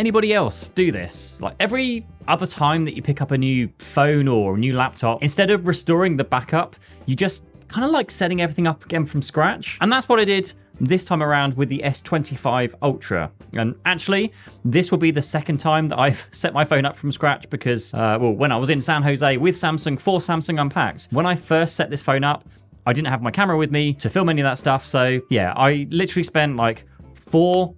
anybody else do this? Like every other time that you pick up a new phone or a new laptop, instead of restoring the backup, you just kind of like setting everything up again from scratch. And that's what I did this time around with the S25 Ultra. And actually, this will be the second time that I've set my phone up from scratch because, well, when I was in San Jose with Samsung for Samsung Unpacked, when I first set this phone up, I didn't have my camera with me to film any of that stuff. So yeah, I literally spent like 4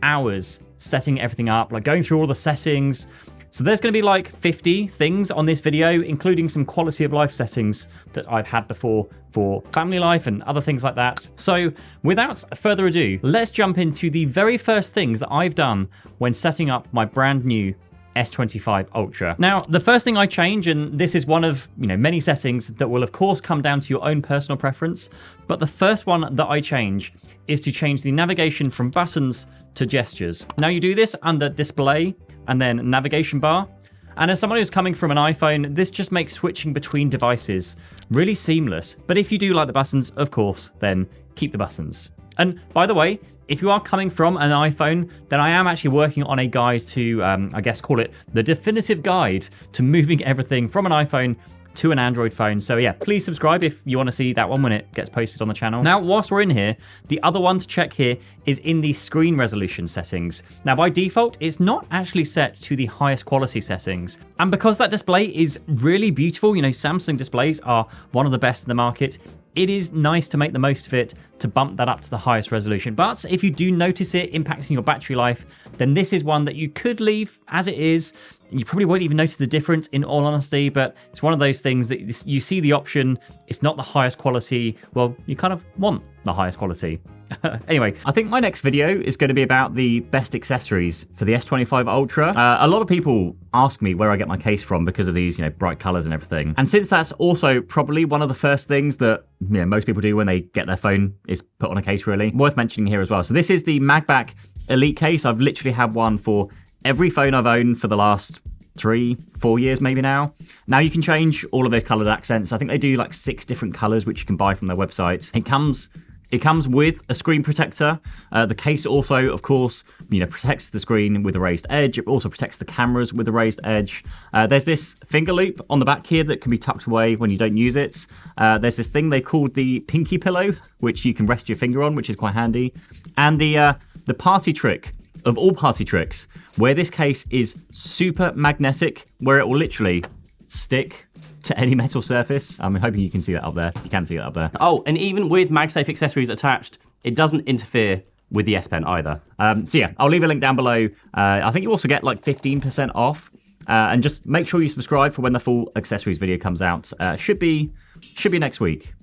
hours setting everything up, like going through all the settings. So there's going to be like 50 things on this video, including some quality of life settings that I've had before for family life and other things like that. So without further ado, let's jump into the very first things that I've done when setting up my brand new S25 Ultra. Now, the first thing I change, and this is one of many settings that will of course come down to your own personal preference, but the first one that I change is to change the navigation from buttons to gestures. Now you do this under display and then navigation bar. And as someone who's coming from an iPhone, this just makes switching between devices really seamless. But if you do like the buttons, of course, then keep the buttons. And by the way, if you are coming from an iPhone, then I am actually working on a guide to, I guess, call it the definitive guide to moving everything from an iPhone to an Android phone. So yeah, please subscribe if you want to see that one when it gets posted on the channel. Now, whilst we're in here, the other one to check here is in the screen resolution settings. Now, by default, it's not actually set to the highest quality settings. And because that display is really beautiful, Samsung displays are one of the best in the market, it is nice to make the most of it to bump that up to the highest resolution. But if you do notice it impacting your battery life, then this is one that you could leave as it is. You probably won't even notice the difference in all honesty, but it's one of those things that you see the option, it's not the highest quality. Well, you kind of want the highest quality. Anyway, I think my next video is going to be about the best accessories for the S25 Ultra. A lot of people ask me where I get my case from because of these, bright colors and everything. And since that's also probably one of the first things that most people do when they get their phone is put on a case, really, worth mentioning here as well. So this is the magbak Elite case. I've literally had one for every phone I've owned for the last 3-4 years maybe now. Now you can change all of those colored accents. I think they do like 6 different colors, which you can buy from their website. It comes with a screen protector. The case also, of course, protects the screen with a raised edge. It also protects the cameras with a raised edge. There's this finger loop on the back here that can be tucked away when you don't use it. There's this thing they called the pinky pillow, which you can rest your finger on, which is quite handy. And the party trick of all party tricks, where this case is super magnetic, where it will literally stick to any metal surface. I'm hoping you can see that up there. You can see that up there. Oh, and even with MagSafe accessories attached, it doesn't interfere with the S Pen either. So yeah, I'll leave a link down below. I think you also get like 15% off. And just make sure you subscribe for when the full accessories video comes out. Should be next week.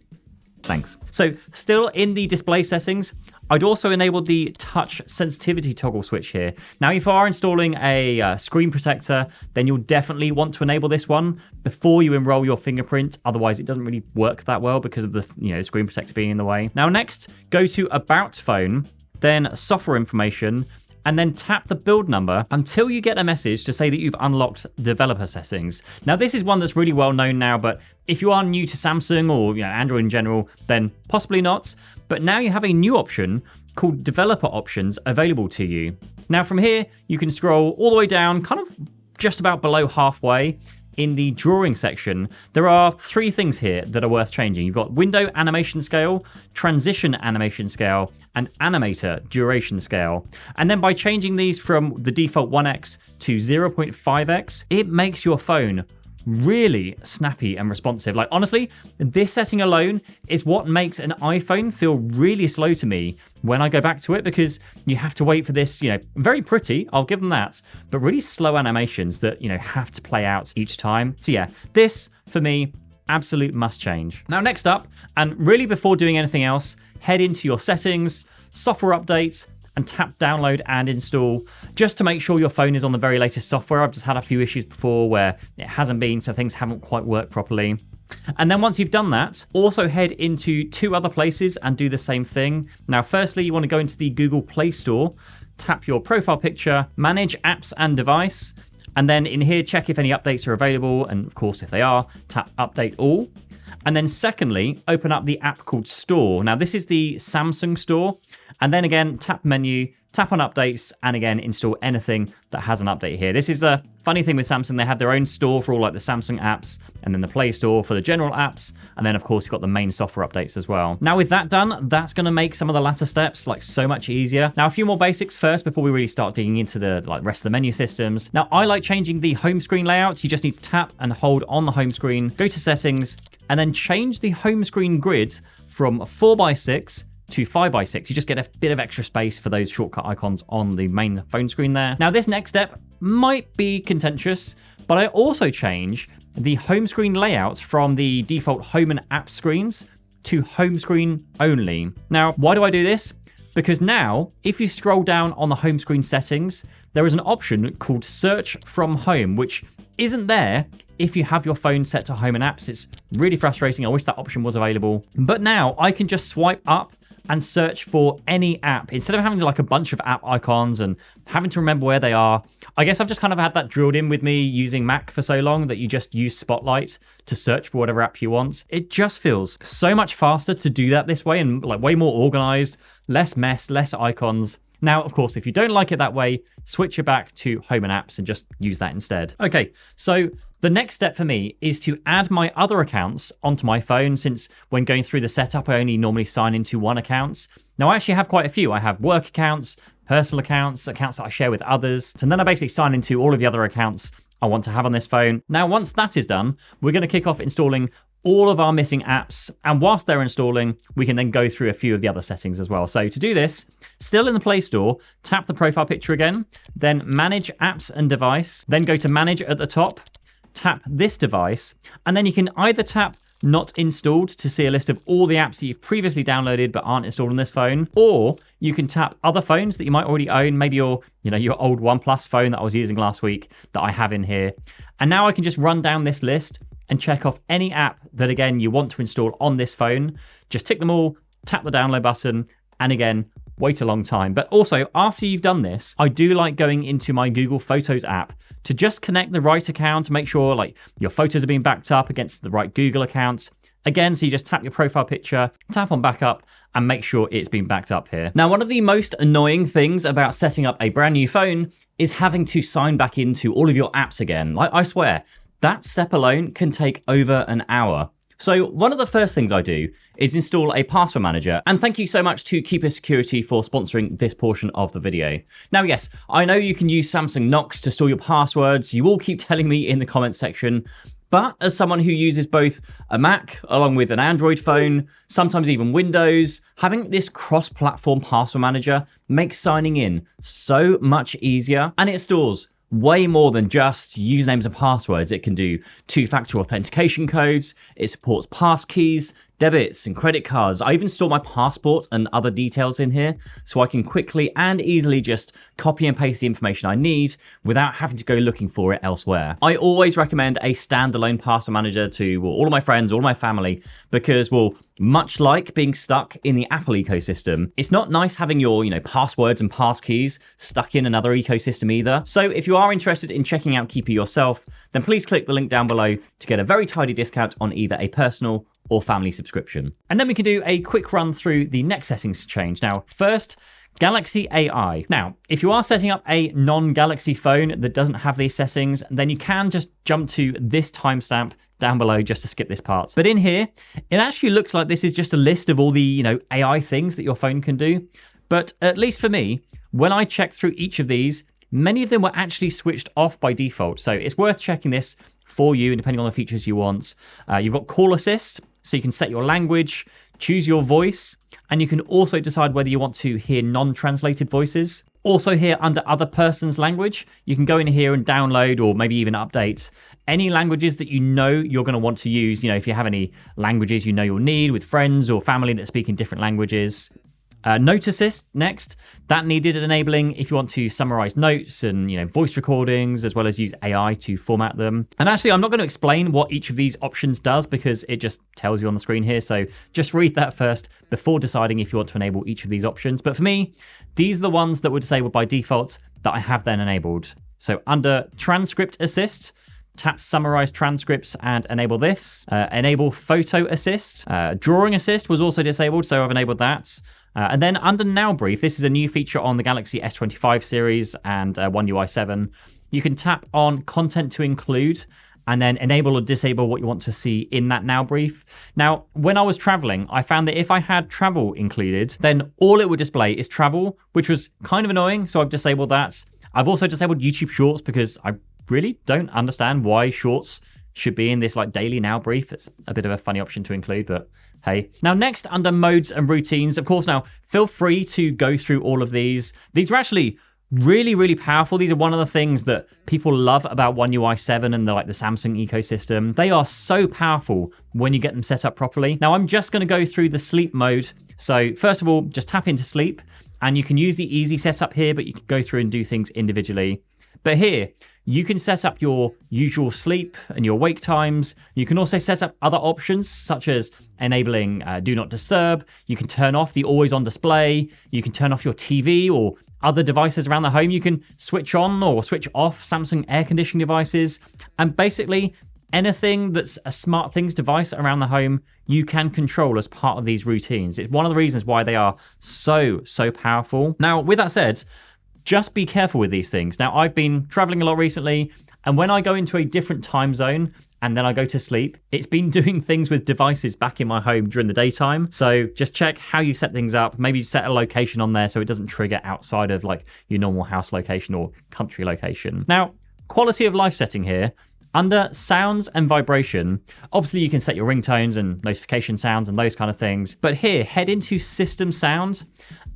Thanks. So still in the display settings, I'd also enable the touch sensitivity toggle switch here. Now, if you are installing a screen protector, then you'll definitely want to enable this one before you enroll your fingerprint. Otherwise, it doesn't really work that well because of the screen protector being in the way. Now, next, go to About Phone, then Software Information, and then tap the build number until you get a message to say that you've unlocked developer settings. Now, this is one that's really well known now, but if you are new to Samsung or Android in general, then possibly not. But now you have a new option called developer options available to you. Now from here, you can scroll all the way down, kind of just about below halfway. In the drawing section, there are 3 things here that are worth changing. You've got window animation scale, transition animation scale, and animator duration scale. And then by changing these from the default 1x to 0.5x, it makes your phone really snappy and responsive. Like honestly, this setting alone is what makes an iPhone feel really slow to me when I go back to it, because you have to wait for this, very pretty, I'll give them that, but really slow animations that, have to play out each time. So yeah, this for me, absolute must change. Now next up, and really before doing anything else, head into your settings, software updates, and tap download and install just to make sure your phone is on the very latest software. I've just had a few issues before where it hasn't been, so things haven't quite worked properly. And then once you've done that, also head into 2 other places and do the same thing. Now, firstly, you want to go into the Google Play Store, tap your profile picture, manage apps and device, and then in here, check if any updates are available. And of course, if they are, tap update all. And then secondly, open up the app called Store. Now, this is the Samsung Store. And then again, tap menu, tap on updates, and again, install anything that has an update here. This is a funny thing with Samsung. They have their own store for all like the Samsung apps, and then the Play Store for the general apps. And then of course, you've got the main software updates as well. Now with that done, that's gonna make some of the latter steps like so much easier. Now, a few more basics first before we really start digging into the rest of the menu systems. Now, I like changing the home screen layouts. You just need to tap and hold on the home screen, go to settings, and then change the home screen grid from 4:6 to 5:6. You just get a bit of extra space for those shortcut icons on the main phone screen there. Now, this next step might be contentious, but I also change the home screen layout from the default home and app screens to home screen only. Now, why do I do this? Because now, if you scroll down on the home screen settings, there is an option called Search from Home, which isn't there if you have your phone set to home and apps. It's really frustrating. I wish that option was available. But now I can just swipe up and search for any app instead of having like a bunch of app icons and having to remember where they are. I guess I've just kind of had that drilled in with me using Mac for so long that you just use Spotlight to search for whatever app you want. It just feels so much faster to do that this way and like way more organized, less mess, less icons. Now, of course, if you don't like it that way, switch it back to home and apps and just use that instead. Okay, so the next step for me is to add my other accounts onto my phone, since when going through the setup, I only normally sign into one account. Now, I actually have quite a few. I have work accounts, personal accounts, accounts that I share with others. And then I basically sign into all of the other accounts I want to have on this phone. Now, once that is done, we're going to kick off installing all of our missing apps. And whilst they're installing, we can then go through a few of the other settings as well. So to do this, still in the Play Store, tap the profile picture again, then manage apps and device, then go to manage at the top, tap this device, and then you can either tap not installed to see a list of all the apps that you've previously downloaded but aren't installed on this phone, or you can tap other phones that you might already own, maybe your old OnePlus phone that I was using last week that I have in here. And now I can just run down this list and check off any app that, again, you want to install on this phone. Just tick them all, tap the download button, and again, wait a long time. But also, after you've done this, I do like going into my Google Photos app to just connect the right account to make sure like your photos are being backed up against the right Google accounts. Again, so you just tap your profile picture, tap on backup, and make sure it's been backed up here. Now, one of the most annoying things about setting up a brand new phone is having to sign back into all of your apps again. Like, I swear, that step alone can take over an hour. So one of the first things I do is install a password manager, and thank you so much to Keeper Security for sponsoring this portion of the video. Now, yes, I know you can use Samsung Knox to store your passwords. You all keep telling me in the comments section, but as someone who uses both a Mac along with an Android phone, sometimes even Windows, having this cross-platform password manager makes signing in so much easier, and it stores way more than just usernames and passwords. It can do two-factor authentication codes. It supports passkeys, debits, and credit cards. I even store my passport and other details in here, so I can quickly and easily just copy and paste the information I need without having to go looking for it elsewhere. I always recommend a standalone password manager to all of my friends, all of my family, because, well, much like being stuck in the Apple ecosystem, it's not nice having your, passwords and passkeys stuck in another ecosystem either. So if you are interested in checking out Keeper yourself, then please click the link down below to get a very tidy discount on either a personal or family subscription. And then we can do a quick run through the next settings to change. Now, first, Galaxy AI. Now, if you are setting up a non-Galaxy phone that doesn't have these settings, then you can just jump to this timestamp down below just to skip this part. But in here, it actually looks like this is just a list of all the, AI things that your phone can do. But at least for me, when I checked through each of these, many of them were actually switched off by default. So it's worth checking this for you, and depending on the features you want. You've got Call Assist, so you can set your language, choose your voice, and you can also decide whether you want to hear non-translated voices. Also here under Other Person's Language, you can go in here and download or maybe even update any languages that you're going to want to use. If you have any languages you'll need with friends or family that speak in different languages. Note Assist next, that needed enabling if you want to summarize notes and voice recordings, as well as use AI to format them. And actually, I'm not going to explain what each of these options does because it just tells you on the screen here. So just read that first before deciding if you want to enable each of these options. But for me, these are the ones that were disabled by default that I have then enabled. So under Transcript Assist, tap Summarize Transcripts and enable this. Enable Photo Assist. Drawing Assist was also disabled, so I've enabled that. And then under Now Brief, this is a new feature on the Galaxy S25 series and One UI 7. You can tap on Content to Include and then enable or disable what you want to see in that Now Brief. Now, when I was traveling, I found that if I had travel included, then all it would display is travel, which was kind of annoying, so I've disabled that. I've also disabled YouTube Shorts because I really don't understand why Shorts should be in this like daily Now Brief. It's a bit of a funny option to include, but hey. Now, next under Modes and Routines, of course, now feel free to go through all of these. These are actually really powerful. These are one of the things that people love about One UI 7 and the Samsung ecosystem. They are so powerful when you get them set up properly. Now, I'm just going to go through the sleep mode. So first of all, just tap into sleep and you can use the easy setup here, but you can go through and do things individually. But here, you can set up your usual sleep and your wake times. You can also set up other options, such as enabling Do Not Disturb. You can turn off the always on display. You can turn off your TV or other devices around the home. You can switch on or switch off Samsung air conditioning devices. And basically, anything that's a SmartThings device around the home, you can control as part of these routines. It's one of the reasons why they are so powerful. Now, with that said, just be careful with these things. Now, I've been traveling a lot recently, and when I go into a different time zone and then I go to sleep, it's been doing things with devices back in my home during the daytime. So just check how you set things up. Maybe set a location on there so it doesn't trigger outside of like your normal house location or country location. Now, quality of life setting here. Under sounds and vibration, obviously you can set your ringtones and notification sounds and those kind of things. But here, head into system sounds.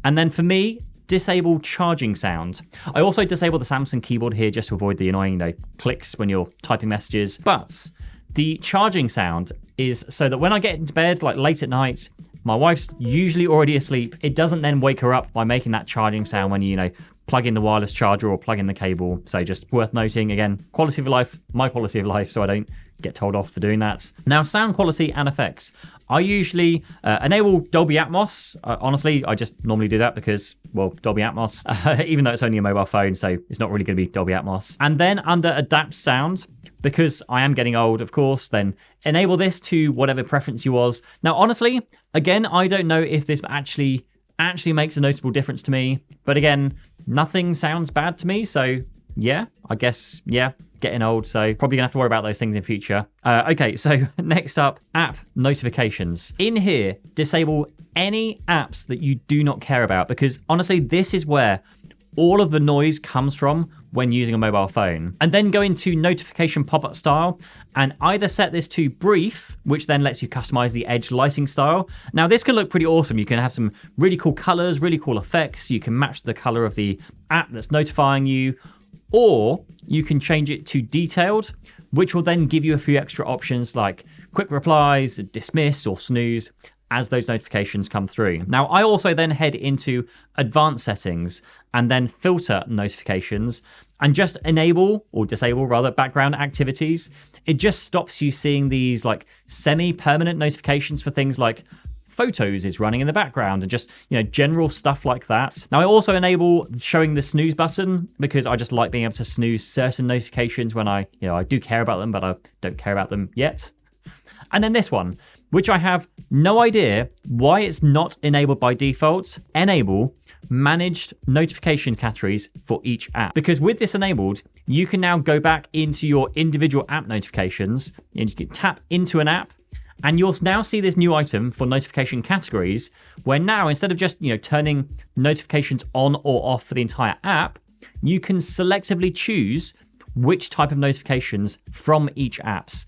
And then for me, disable charging sound. I also disable the Samsung keyboard here just to avoid the annoying clicks when you're typing messages. But the charging sound is so that when I get into bed like late at night, my wife's usually already asleep. It doesn't then wake her up by making that charging sound when you plug in the wireless charger or plug in the cable. So just worth noting, again, quality of life, my quality of life, so I don't get told off for doing that. Now, sound quality and effects. I usually enable Dolby Atmos. Honestly, I just normally do that because, well, Dolby Atmos, even though it's only a mobile phone, so it's not really going to be Dolby Atmos. And then under Adapt Sound, because I am getting old, of course, then enable this to whatever preference you was. Now, honestly, again, I don't know if this actually makes a noticeable difference to me. But again, nothing sounds bad to me. So yeah, I guess, yeah, getting old. So probably gonna have to worry about those things in future. Okay, so next up, app notifications. In here, disable any apps that you do not care about, because honestly, this is where all of the noise comes from when using a mobile phone. And then go into notification pop-up style and either set this to brief, which then lets you customize the edge lighting style. Now this can look pretty awesome. You can have some really cool colors, really cool effects. You can match the color of the app that's notifying you, or you can change it to detailed, which will then give you a few extra options like quick replies, dismiss, or snooze as those notifications come through. Now, I also then head into advanced settings and then filter notifications and just enable or disable rather background activities. It just stops you seeing these like semi-permanent notifications for things like photos is running in the background and just, general stuff like that. Now, I also enable showing the snooze button because I just like being able to snooze certain notifications when I do care about them, but I don't care about them yet. And then this one, which I have no idea why it's not enabled by default. Enable managed notification categories for each app. Because with this enabled, you can now go back into your individual app notifications and you can tap into an app and you'll now see this new item for notification categories where now instead of just, turning notifications on or off for the entire app, you can selectively choose which type of notifications from each apps.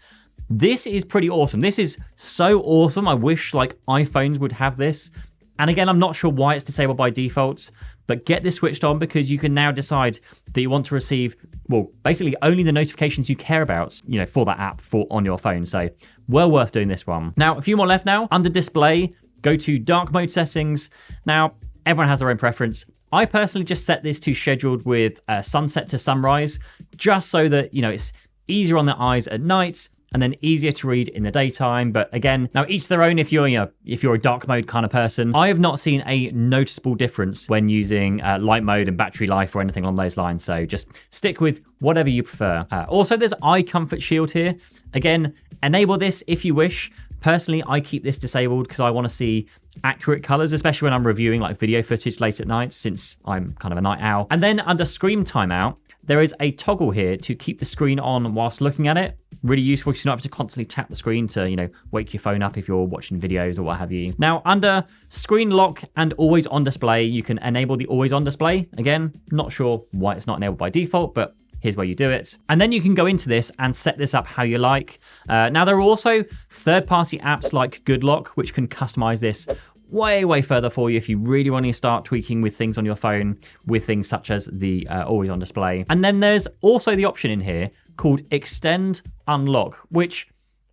This is pretty awesome. This is so awesome. I wish iPhones would have this. And again, I'm not sure why it's disabled by default, but get this switched on because you can now decide that you want to receive, well, basically only the notifications you care about, for that app on your phone. So well worth doing this one. Now, a few more left now. Under display, go to dark mode settings. Now, everyone has their own preference. I personally just set this to scheduled with sunset to sunrise, just so that, it's easier on the eyes at night and then easier to read in the daytime. But again, now each their own if you're a dark mode kind of person. I have not seen a noticeable difference when using light mode and battery life or anything along those lines. So just stick with whatever you prefer. Also, there's eye comfort shield here. Again, enable this if you wish, Personally, I keep this disabled because I want to see accurate colors, especially when I'm reviewing like video footage late at night, since I'm kind of a night owl. And then under screen timeout, there is a toggle here to keep the screen on whilst looking at it. Really useful because you don't have to constantly tap the screen to, wake your phone up if you're watching videos or what have you. Now, under screen lock and always on display, you can enable the always on display. Again, not sure why it's not enabled by default, but here's where you do it. And then you can go into this and set this up how you like. Now, there are also third-party apps like GoodLock, which can customize this way further for you if you really want to start tweaking with things on your phone, with things such as the always on display. And then there's also the option in here called Extend Unlock, which,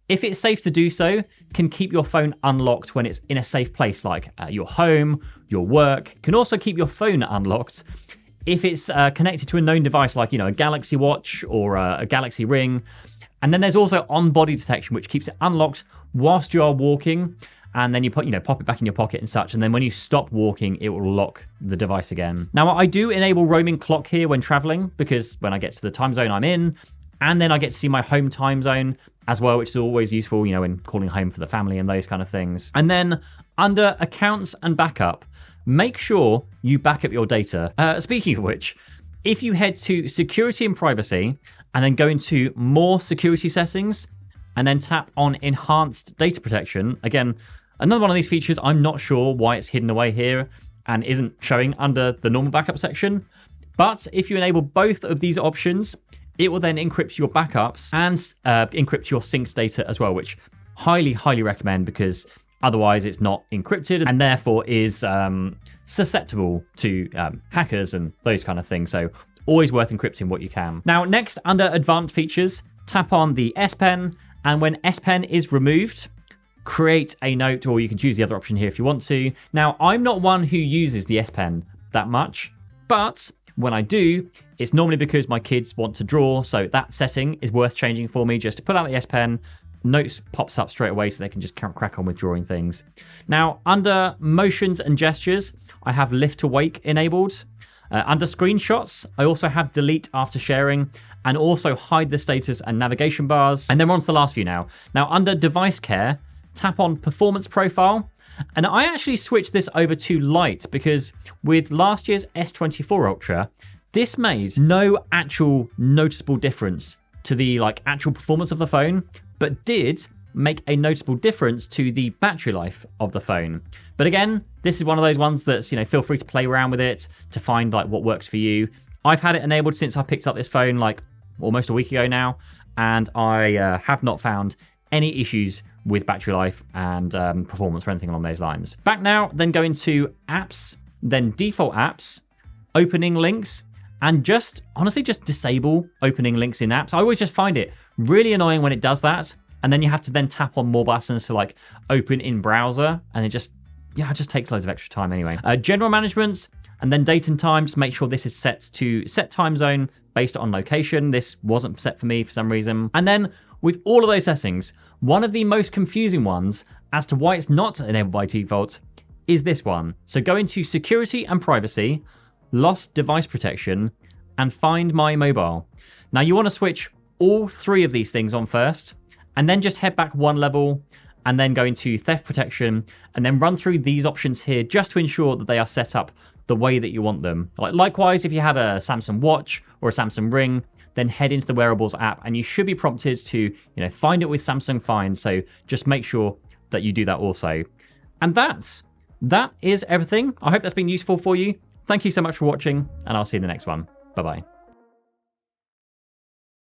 if it's safe to do so, can keep your phone unlocked when it's in a safe place, like your home, your work. Can also keep your phone unlocked if it's connected to a known device, like a Galaxy Watch or a Galaxy Ring. And then there's also on-body detection, which keeps it unlocked whilst you are walking. And then you pop it back in your pocket and such. And then when you stop walking, it will lock the device again. Now, I do enable roaming clock here when traveling, because when I get to the time zone I'm in, and then I get to see my home time zone as well, which is always useful, when calling home for the family and those kind of things. And then under accounts and backup, make sure you back up your data. Speaking of which, if you head to security and privacy and then go into more security settings and then tap on enhanced data protection, again, another one of these features, I'm not sure why it's hidden away here and isn't showing under the normal backup section. But if you enable both of these options, it will then encrypt your backups and encrypt your synced data as well, which highly recommend, because otherwise it's not encrypted and therefore is susceptible to hackers and those kind of things. So always worth encrypting what you can. Now, next, under advanced features, tap on the S Pen, and when S Pen is removed, create a note, or you can choose the other option here if you want to. Now, I'm not one who uses the S Pen that much, but when I do, it's normally because my kids want to draw, so that setting is worth changing for me, just to pull out the S Pen, notes pops up straight away so they can just crack on with drawing things. Now, under motions and gestures, I have lift to wake enabled. Under screenshots, I also have delete after sharing and also hide the status and navigation bars. And then we're on to the last few now. Now, under device care, tap on performance profile. And I actually switched this over to light because with last year's S25 Ultra, this made no actual noticeable difference to the actual performance of the phone, but did make a noticeable difference to the battery life of the phone. But again, this is one of those ones that's, feel free to play around with it to find what works for you. I've had it enabled since I picked up this phone almost a week ago now, and I have not found any issues with battery life and performance or anything along those lines. Back now, then go into apps, then default apps, opening links, and honestly just disable opening links in apps. I always just find it really annoying when it does that. And then you have to then tap on more buttons to open in browser. And it just takes loads of extra time anyway. General management and then date and time. Just make sure this is set to set time zone based on location. This wasn't set for me for some reason. And then with all of those settings, one of the most confusing ones as to why it's not enabled by default is this one. So go into security and privacy, lost device protection, and find my mobile. Now you want to switch all three of these things on first, and then just head back one level and then go into theft protection and then run through these options here just to ensure that they are set up the way that you want them. Likewise, if you have a Samsung Watch or a Samsung Ring, then head into the wearables app and you should be prompted to find it with Samsung Find. So just make sure that you do that also. And that is everything. I hope that's been useful for you. Thank you so much for watching, and I'll see you in the next one. Bye-bye.